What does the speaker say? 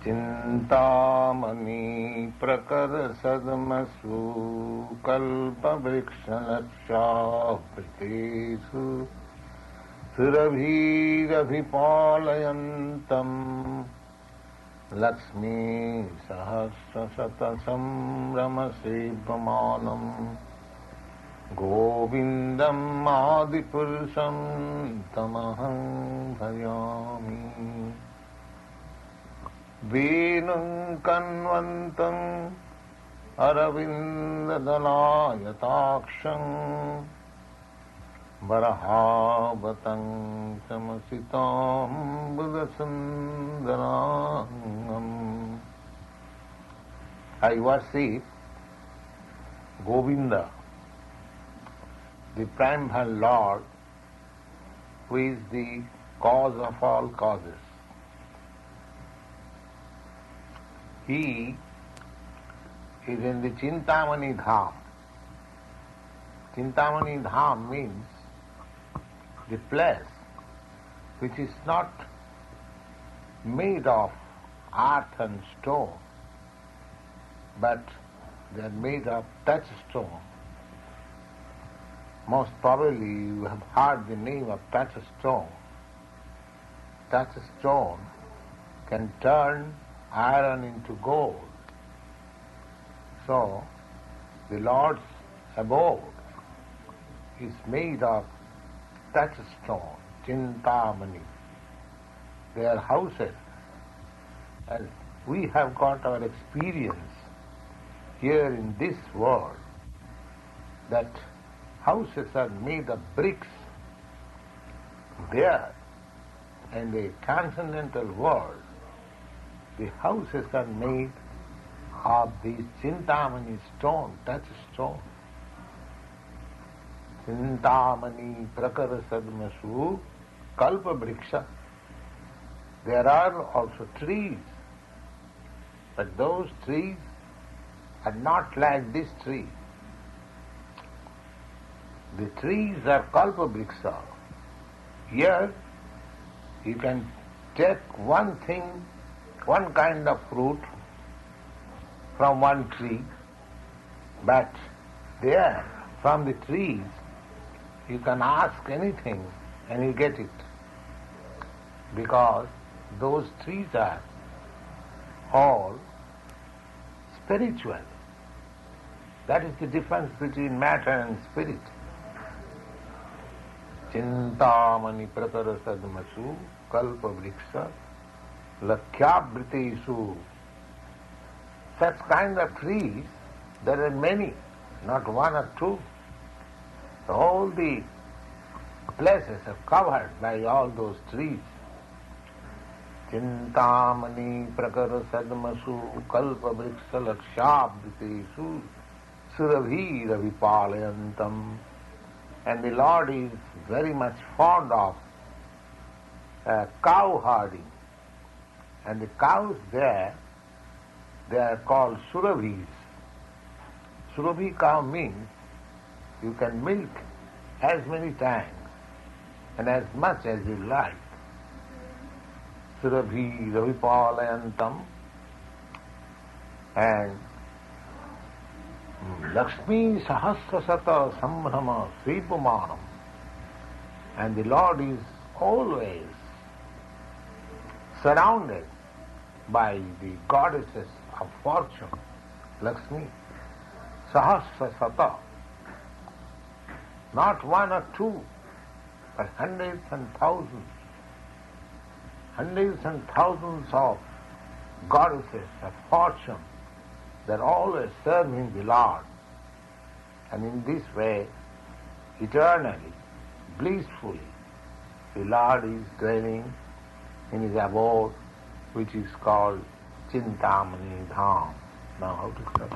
Cintāmaṇi prakara sadmasu kalpa-vṛkṣa pritesu Surabhī Cows Lakshmi sahasrasata samramasebhamanam Govindam adipuruṣam tamaham bhajami Venum kanvantam aravindadalayatakshaṃ Varahavatang samasitam buddhasundarangam I worship Govinda, the primeval Lord, who is the cause of all causes. He is in the Cintāmaṇi-dhāma. Cintāmaṇi-dhāma means the place which is not made of earth and stone, but they are made of touchstone. Most probably you have heard the name of touchstone. Touchstone can turn iron into gold. So, the Lord's abode is made of touchstone, Cintāmaṇi. They are houses. And we have got our experience here in this world that houses are made of bricks. There, in the Transcendental World, the houses are made of these Cintāmaṇi stone, touchstone. Cintāmaṇi prakara sadmasu Kalpa-vṛkṣa. There are also trees, but those trees are not like this tree. The trees are Kalpa-vṛkṣa. Here you can take one thing, one kind of fruit from one tree, but there, from the trees, you can ask anything and you get it, because those trees are all spiritual. That is the difference between matter and spirit. Cintāmaṇi prakara sadmasu kalpa-vṛkṣa lakhyābritesu. Such kind of trees, there are many, not one or two. All the places are covered by all those trees. Cintāmaṇi prakara sadmasu kalpa-vṛkṣa lakhyābritesu Surabhī Cows. And the Lord is very much fond of cowherding. And the cows there, they are called Surabhīs. Surabhī cow means you can milk as many times and as much as you like. Surabhī Cows. And Lakshmi sahasrasata sambrama svipamanam. And the Lord is always surrounded by the goddesses of fortune, Lakshmi, sahasrasata. Not one or two, but hundreds and thousands. Hundreds and thousands of goddesses of fortune. They're always serving the Lord. And in this way, eternally, blissfully, the Lord is dwelling in His abode, which is called Cintāmaṇi-dhāma. Now how to start?